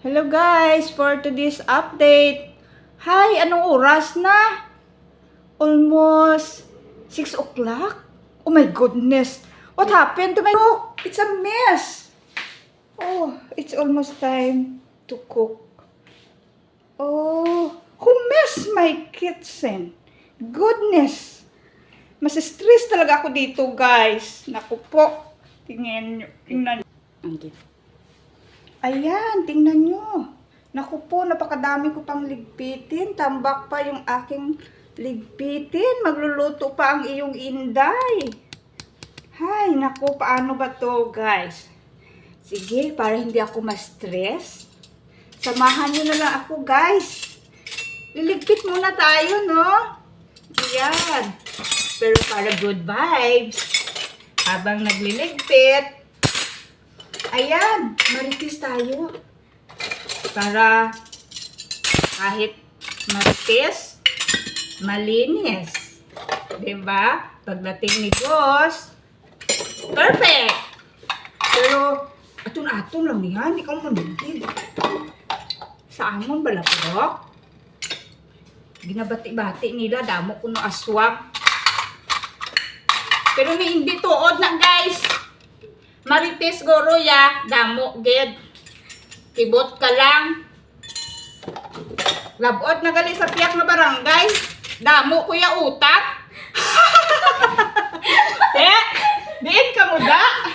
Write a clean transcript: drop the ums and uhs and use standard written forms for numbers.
Hello guys, for today's update. Hi, anong oras na? Almost 6 o'clock? Oh my goodness. What happened to my cook? It's a mess. Oh, it's almost time to cook. Oh, who messed my kitchen? Goodness. Mas stress talaga ako dito, guys. Naku po. Tingnan nyo. Ayan, tingnan nyo. Naku po, napakadami ko pang ligpitin. Tambak pa yung aking ligpitin. Magluluto pa ang iyong inday. Hay, naku, paano ba to, guys? Sige, para hindi ako ma-stress. Samahan nyo na lang ako, guys. Liligpit muna tayo, no? Ayan. Pero para good vibes. Habang nagliligpit, ayan, maritis tayo. Para kahit maritis, malinis. Diba? Pagdating ni Diyos, perfect! Pero, aton-aton lang yan. Ikaw manigil. Sa amon balapurok. Ginabati-bati nila. Damo ko no aswang. Pero may hindi tuod na, guys. Marites goro ya, damo ged. Kibot ka lang. Labot na gali sa piyak na barangay. Damo ko ya utang. Diin ka mo da.